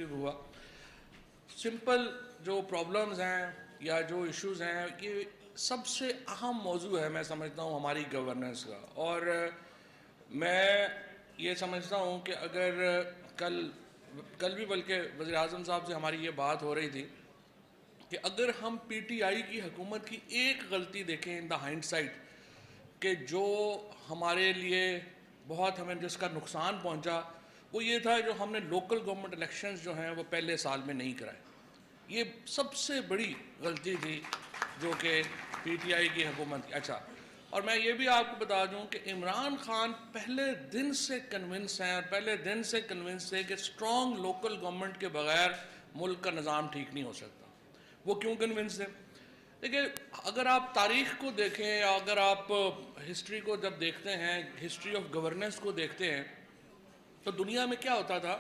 Effective हुआ। Simple जो problems हैं या जो इश्यूज़ हैं, ये सबसे अहम मौजू है मैं समझता हूँ हमारी गवर्नेंस का। और मैं ये समझता हूँ कि अगर कल कल भी बल्कि वज़ीर आज़म साहब से हमारी ये बात हो रही थी कि अगर हम पीटीआई की हुकूमत की एक गलती देखें इन द हाइंडसाइट कि जो हमारे लिए बहुत हमें जिसका नुकसान पहुंचा, वो ये था जो हमने लोकल गवर्नमेंट इलेक्शंस जो हैं वो पहले साल में नहीं कराए। ये सबसे बड़ी गलती थी जो कि पीटीआई की हुकूमत की। अच्छा, और मैं ये भी आपको बता दूं कि इमरान खान पहले दिन से कन्विंस हैं और पहले दिन से कन्विंस थे कि स्ट्रॉन्ग लोकल गवर्नमेंट के बगैर मुल्क का निज़ाम ठीक नहीं हो सकता। वो क्यों कन्विंस थे? देखिए, अगर आप तारीख़ को देखें या अगर आप हिस्ट्री को जब देखते हैं, हिस्ट्री ऑफ गवर्नेंस को देखते हैं, तो दुनिया में क्या होता था?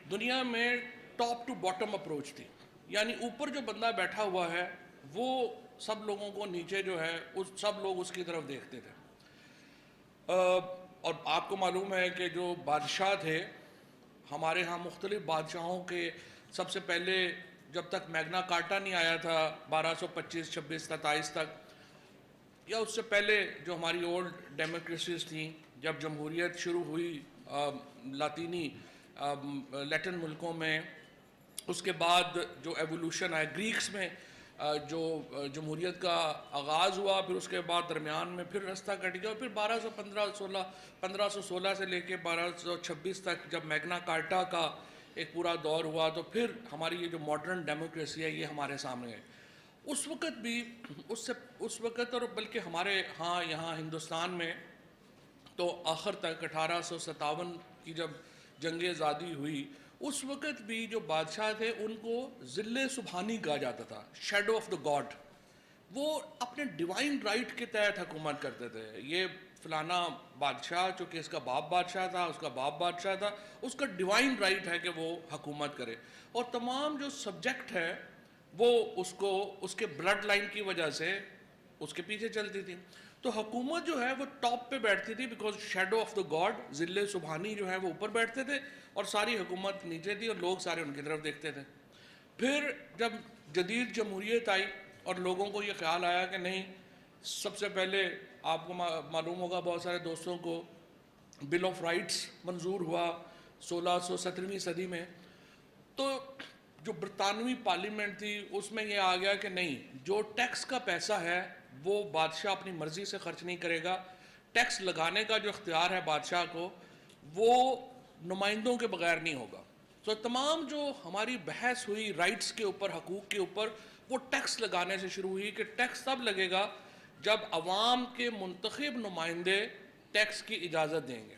दुनिया में टॉप टू बॉटम अप्रोच थी, यानी ऊपर जो बंदा बैठा हुआ है वो सब लोगों को नीचे जो है उस सब लोग उसकी तरफ देखते थे। और आपको मालूम है कि जो बादशाह थे हमारे यहाँ, मुख्तलिफ बादशाहों के सबसे पहले जब तक मैग्ना कार्टा नहीं आया था 1225, 26, 27 तक, या उससे पहले जो हमारी ओल्ड डेमोक्रेसीज थी, जब जमहूरियत शुरू हुई लातीनी लैटिन मुल्कों में, उसके बाद जो एवोल्यूशन आया ग्रीक्स में, जो जमहूरियत का आगाज़ हुआ, फिर उसके बाद दरमियान में फिर रास्ता कट गया और फिर 1516 से लेके 1226 तक जब मैग्ना कार्टा का एक पूरा दौर हुआ, तो फिर हमारी ये जो मॉडर्न डेमोक्रेसी है ये हमारे सामने है। उस वक़्त भी उस वक़्त और बल्कि हमारे यहाँ हिंदुस्तान में तो आखिर तक 1857 की जब जंग आज़ादी हुई, उस वक़्त भी जो बादशाह थे उनको ज़िल्ले सुबहानी कहा जाता था, शैडो ऑफ द गॉड। वो अपने डिवाइन राइट के तहत हुकूमत करते थे। ये फलाना बादशाह चूँकि इसका बाप बादशाह था, उसका बाप बादशाह था, उसका डिवाइन राइट है कि वो हुकूमत करे, और तमाम जो सब्जेक्ट है वो उसको उसके ब्लड लाइन की वजह से उसके पीछे चलती थी। तो हुकूमत जो है वो टॉप पे बैठती थी, because shadow of the God, ज़िल्ले सुबहानी जो है वो ऊपर बैठते थे और सारी हुकूमत नीचे थी और लोग सारे उनकी तरफ देखते थे। फिर जब जदीद जमहूरियत आई और लोगों को ये ख्याल आया कि नहीं, सबसे पहले आपको मालूम होगा, बहुत सारे दोस्तों को बिल ऑफ राइट्स मंजूर हुआ 1617वीं सदी में। तो जो बरतानवी पार्लियामेंट थी उसमें यह आ गया कि नहीं, जो टैक्स का पैसा है वो बादशाह अपनी मर्ज़ी से खर्च नहीं करेगा। टैक्स लगाने का जो इख्तियार है बादशाह को, वो नुमाइंदों के बगैर नहीं होगा। तो तमाम जो हमारी बहस हुई राइट्स के ऊपर, हकूक़ के ऊपर, वो टैक्स लगाने से शुरू हुई कि टैक्स तब लगेगा जब अवाम के मुंतखब नुमाइंदे टैक्स की इजाज़त देंगे।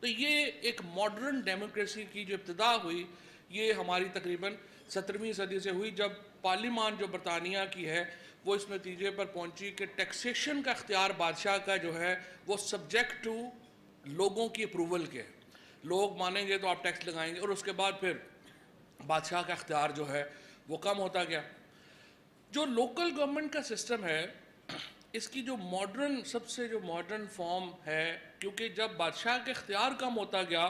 तो ये एक मॉडर्न डेमोक्रेसी की जो इब्तिदा हुई, ये हमारी तकरीबन 17वीं सदी से हुई, जब पार्लियामान जो बरतानिया की है वो इस नतीजे पर पहुंची कि टैक्सेशन का इख्तियार बादशाह का जो है वो सब्जेक्ट टू लोगों की अप्रूवल के, लोग मानेंगे तो आप टैक्स लगाएंगे, और उसके बाद फिर बादशाह का इख्तियार जो है वो कम होता गया। जो लोकल गवर्नमेंट का सिस्टम है, इसकी जो सबसे जो मॉडर्न फॉर्म है, क्योंकि जब बादशाह के इख्तियार कम होता गया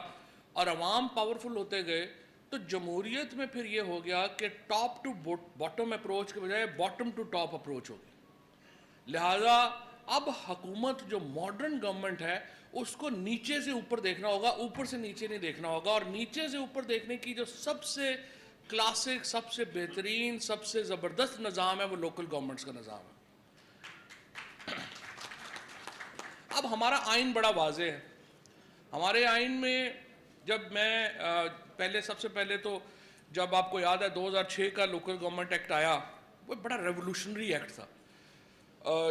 और अवाम पावरफुल होते गए, तो जमहूरियत में फिर ये हो गया कि टॉप टू बॉटम अप्रोच के बजाय बॉटम टू टॉप अप्रोच हो गई। लिहाजा अब हुकूमत जो मॉडर्न गवर्नमेंट है उसको नीचे से ऊपर देखना होगा, ऊपर से नीचे नहीं देखना होगा। और नीचे से ऊपर देखने की जो सबसे क्लासिक, सबसे बेहतरीन, सबसे ज़बरदस्त निज़ाम है वो लोकल गवर्नमेंट्स का निज़ाम है। अब हमारा आइन बड़ा वाज़ेह है। हमारे आइन में जब मैं सबसे पहले तो जब आपको याद है 2006 का लोकल गवर्नमेंट एक्ट आया, वो बड़ा रेवोल्यूशनरी एक्ट था।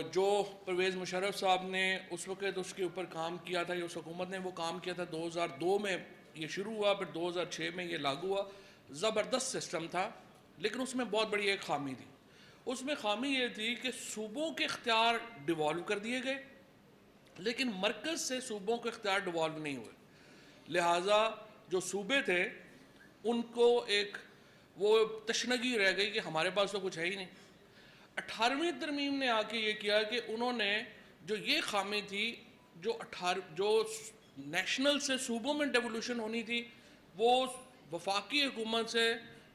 जो परवेज़ मुशर्रफ साहब ने उस वक़्त उसके ऊपर काम किया था, उस हुकूमत ने वो काम किया था। 2002 में ये शुरू हुआ, फिर 2006 में ये लागू हुआ। ज़बरदस्त सिस्टम था, लेकिन उसमें बहुत बड़ी एक खामी थी। उसमें खामी ये थी कि सूबों के इख्तियार डिवॉल्व कर दिए गए, लेकिन मरकज़ से सूबों के इख्तियार डिवॉल्व नहीं हुए। लिहाजा जो सूबे थे उनको एक वो तशनगी रह गई कि हमारे पास तो कुछ है ही नहीं। 18वीं तरमीम ने आके ये किया कि उन्होंने जो ये खामी थी, जो नेशनल से सूबों में डेवोल्यूशन होनी थी, वो वफाकी हुकूमत से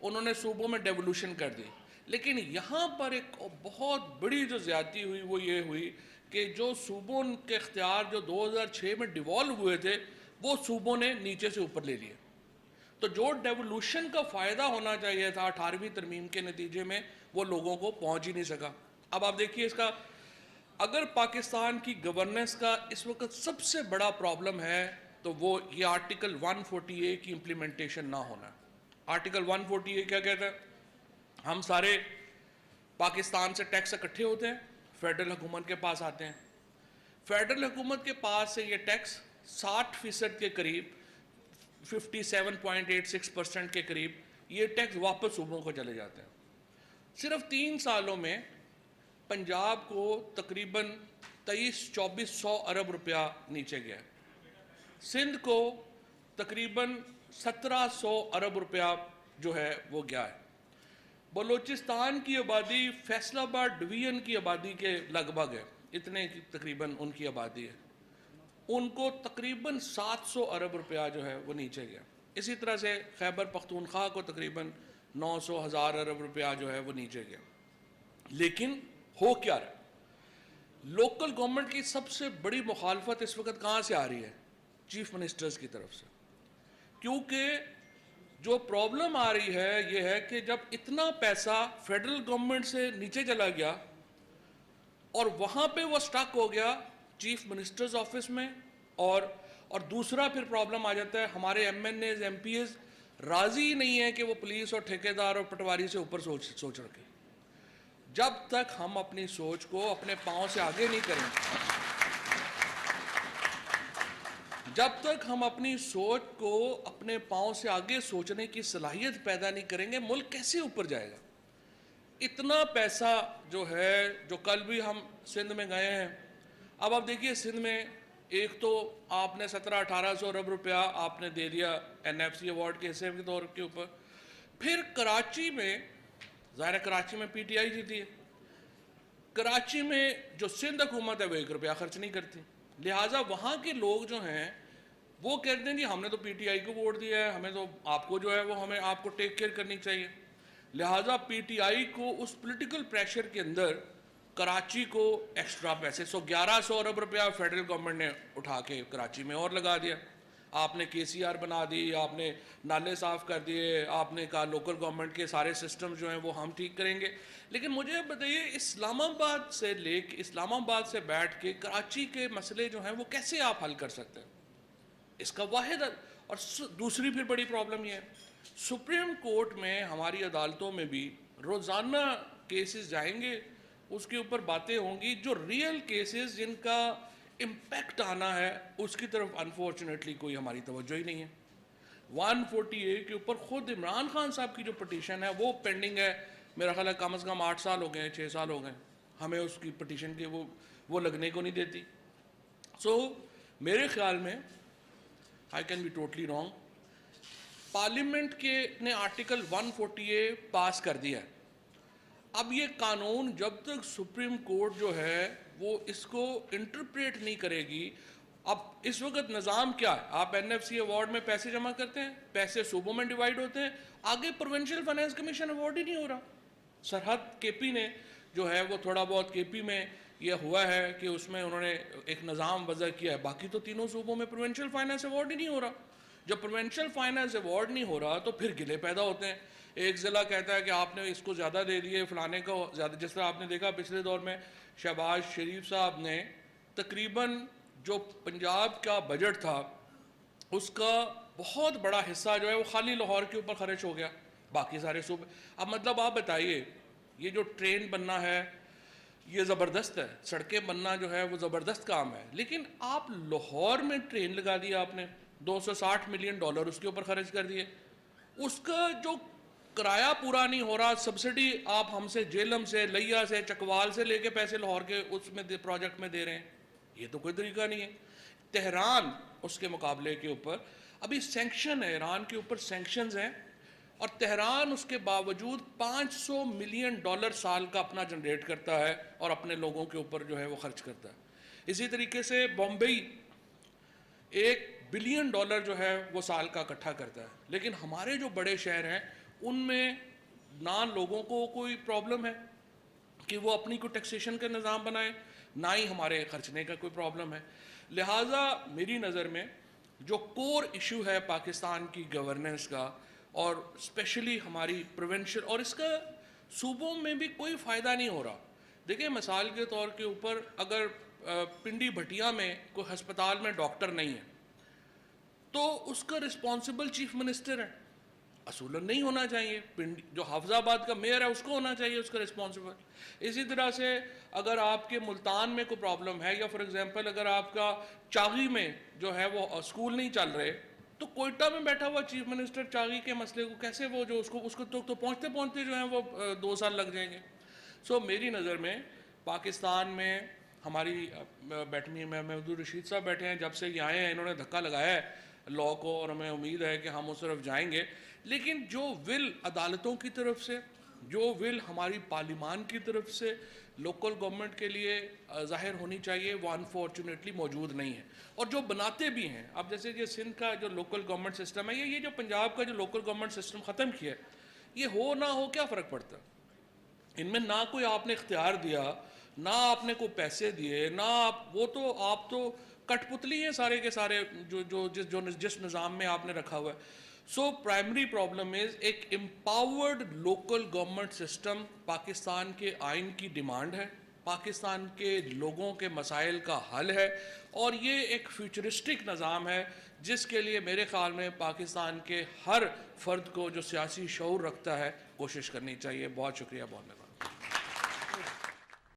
उन्होंने सूबों में डेवोल्यूशन कर दी। लेकिन यहाँ पर एक बहुत बड़ी जो ज़्यादती हुई वो ये हुई कि जो सूबों के इख्तियार जो 2006 में डिवॉल्व हुए थे वो सूबों ने नीचे से ऊपर ले लिए। तो जो डेवोल्यूशन का फ़ायदा होना चाहिए था 18वीं तरमीम के नतीजे में वो लोगों को पहुँच ही नहीं सका। अब आप देखिए इसका, अगर पाकिस्तान की गवर्नेंस का इस वक्त सबसे बड़ा प्रॉब्लम है तो वो ये आर्टिकल 140A की इम्प्लीमेंटेशन ना होना। आर्टिकल 140A क्या कहता है? हम सारे पाकिस्तान से टैक्स इकट्ठे होते हैं, फेडरल हुकूमत के पास आते हैं। फेडरल हुकूमत के पास से ये टैक्स 60% के करीब, 57.86% के करीब ये टैक्स वापस सूबों को चले जाते हैं। सिर्फ 3 सालों में पंजाब को तकरीबन 23-2400 अरब रुपया नीचे गया, सिंध को तकरीबन 1700 अरब रुपया जो है वो गया है। बलूचिस्तान की आबादी फैसलाबाद डिवीज़न की आबादी के लगभग है, इतने की तकरीबन उनकी आबादी है, उनको तकरीबन 700 अरब रुपया जो है वो नीचे गया। इसी तरह से खैबर पख्तूनख्वा को तकरीबन 900,000 अरब रुपया जो है वो नीचे गया। लेकिन हो क्या रहा? लोकल गवर्नमेंट की सबसे बड़ी मुखालफत इस वक्त कहाँ से आ रही है? चीफ मिनिस्टर्स की तरफ से। क्योंकि जो प्रॉब्लम आ रही है ये है कि जब इतना पैसा फेडरल गवर्नमेंट से नीचे चला गया और वहाँ पे वो स्टक हो गया चीफ मिनिस्टर्स ऑफिस में, और दूसरा फिर प्रॉब्लम आ जाता है हमारे MNAs MPs राज़ी नहीं है कि वो पुलिस और ठेकेदार और पटवारी से ऊपर सोच रखे। जब तक हम अपनी सोच को अपने पाँव से आगे नहीं करेंगे, जब तक हम अपनी सोच को अपने पाँव से आगे सोचने की सलाहियत पैदा नहीं करेंगे, मुल्क कैसे ऊपर जाएगा? इतना पैसा जो है, जो कल भी हम सिंध में गए हैं, अब आप देखिए सिंध में एक तो आपने 1700-1800 अरब रुपया आपने दे दिया NFC अवार्ड के हिस्से के तौर के ऊपर। फिर कराची में, ज़ाहिर कराची में PTI जीती है, कराची में जो सिंध हुकूमत है वो 1 रुपया खर्च नहीं करती, लिहाजा वहाँ के लोग जो हैं वो कहते हैं जी हमने तो PTI को वोट दिया है, हमें तो आपको जो है वो हमें आपको टेक केयर करनी चाहिए। लिहाजा PTI को उस पॉलिटिकल प्रेशर के अंदर कराची को एक्स्ट्रा पैसे 1100 अरब रुपया फेडरल गवर्नमेंट ने उठा के कराची में और लगा दिया। आपने KCR बना दी, आपने नाले साफ़ कर दिए, आपने कहा लोकल गवर्नमेंट के सारे सिस्टम जो हैं वो हम ठीक करेंगे। लेकिन मुझे बताइए इस्लामाबाद से बैठ के कराची के मसले जो हैं वो कैसे आप हल कर सकते हैं? इसका वाहिद। और दूसरी फिर बड़ी प्रॉब्लम ये है, सुप्रीम कोर्ट में हमारी अदालतों में भी रोज़ाना केसेस जाएंगे, उसके ऊपर बातें होंगी, जो रियल केसेस जिनका इम्पैक्ट आना है उसकी तरफ अनफॉर्चुनेटली कोई हमारी तवज्जो ही नहीं है। 140A के ऊपर ख़ुद इमरान खान साहब की जो पटिशन है वो पेंडिंग है, मेरा ख्याल है कम से कम 8 साल हो गए, 6 साल हो गए, हमें उसकी पटिशन के वो लगने को नहीं देती। मेरे ख्याल में, I can be totally wrong, parliament के ने आर्टिकल 140A पास कर दिया है। अब ये कानून जब तक सुप्रीम कोर्ट जो है वो इसको इंटरप्रेट नहीं करेगी, अब इस वक्त निज़ाम क्या है? आप NFC अवार्ड में पैसे जमा करते हैं, पैसे सूबों में डिवाइड होते हैं, आगे प्रोविंशियल फाइनेंस कमीशन अवार्ड ही नहीं हो रहा। सरहद KP ने जो है वो थोड़ा बहुत KP में ये हुआ है कि उसमें उन्होंने एक निज़ाम वज़ा किया है, बाकी तो तीनों सूबों में प्रोविंशियल फाइनेंस अवार्ड ही नहीं हो रहा। जब प्रोविंशियल फाइनेंस अवार्ड नहीं हो रहा तो फिर गिले पैदा होते हैं। एक ज़िला कहता है कि आपने इसको ज़्यादा दे दिए, फ़लाने को ज़्यादा। जिस तरह आपने देखा पिछले दौर में शहबाज शरीफ साहब ने तकरीबन जो पंजाब का बजट था उसका बहुत बड़ा हिस्सा जो है वो खाली लाहौर के ऊपर खर्च हो गया, बाकी सारे सूबे। अब मतलब आप बताइए, ये जो ट्रेन बनना है ये ज़बरदस्त है, सड़कें बनना जो है वो ज़बरदस्त काम है, लेकिन आप लाहौर में ट्रेन लगा दिया आपने, $260 मिलियन उसके ऊपर खर्च कर दिए, उसका जो किराया पूरा नहीं हो रहा, सब्सिडी आप हमसे जेलम से, लिया से, चकवाल से लेके पैसे लाहौर के उसमें प्रोजेक्ट में दे रहे हैं, ये तो कोई तरीका नहीं है। तेहरान उसके मुकाबले के ऊपर अभी सैंक्शन है, ईरान के ऊपर सैंक्शंस हैं, और तेहरान उसके बावजूद $500 मिलियन साल का अपना जनरेट करता है और अपने लोगों के ऊपर जो है वो खर्च करता है। इसी तरीके से बॉम्बे एक बिलियन डॉलर जो है वो साल का इकट्ठा करता है, लेकिन हमारे जो बड़े शहर हैं उनमें ना लोगों को कोई प्रॉब्लम है कि वो अपनी कोई टैक्सेशन का निज़ाम बनाए, ना ही हमारे खर्चने का कोई प्रॉब्लम है। लिहाजा मेरी नज़र में जो कोर इशू है पाकिस्तान की गवर्नेंस का, और स्पेशली हमारी प्रिवेंशन, और इसका सूबों में भी कोई फ़ायदा नहीं हो रहा। देखिए, मिसाल के तौर के ऊपर अगर पिंडी भटिया में कोई हस्पताल में डॉक्टर नहीं है तो उसका रिस्पॉन्सिबल चीफ मिनिस्टर है, असूलन नहीं होना चाहिए। पिंडी जो हाफिजाबाद का मेयर है उसको होना चाहिए उसका रिस्पॉन्सिबल। इसी तरह से अगर आपके मुल्तान में कोई प्रॉब्लम है, या फॉर एग्जांपल अगर आपका चागी में जो है वो स्कूल नहीं चल रहे, तो कोयटा में बैठा हुआ चीफ मिनिस्टर चागी के मसले को कैसे वो जो उसको तो पहुँचते पहुँचते जो है वो 2 साल लग जाएंगे। सो मेरी नज़र में पाकिस्तान में हमारी बैठनी में महमूद रशीद साहब बैठे हैं, जब से ये आए हैं इन्होंने धक्का लगाया है लॉ को, और हमें उम्मीद है कि हम उस तरफ जाएंगे। लेकिन जो विल अदालतों की तरफ से, जो विल हमारी पार्लियामान की तरफ से लोकल गवर्नमेंट के लिए ज़ाहिर होनी चाहिए, वो अनफॉर्चुनेटली मौजूद नहीं है। और जो बनाते भी हैं, अब जैसे कि सिंध का जो लोकल गवर्नमेंट सिस्टम है, ये जो पंजाब का जो लोकल गवर्नमेंट सिस्टम ख़त्म किया है, ये हो ना हो क्या फ़र्क पड़ता है। इनमें ना कोई आपने इख्तियार दिया, ना आपने कोई पैसे दिए, ना आप तो कठपुतली हैं सारे के सारे जिस निज़ाम में आपने रखा हुआ है। सो प्राइमरी प्रॉब्लम इज़ एक empowered local government system Pakistan के आइन की डिमांड है, पाकिस्तान के लोगों के मसाइल का हल है, और ये एक फ्यूचरिस्टिक निज़ाम है जिसके लिए मेरे ख़्याल में पाकिस्तान के हर फ़र्द को जो सियासी शऊर रखता है कोशिश करनी चाहिए। बहुत शुक्रिया, बहुत धन्यवाद।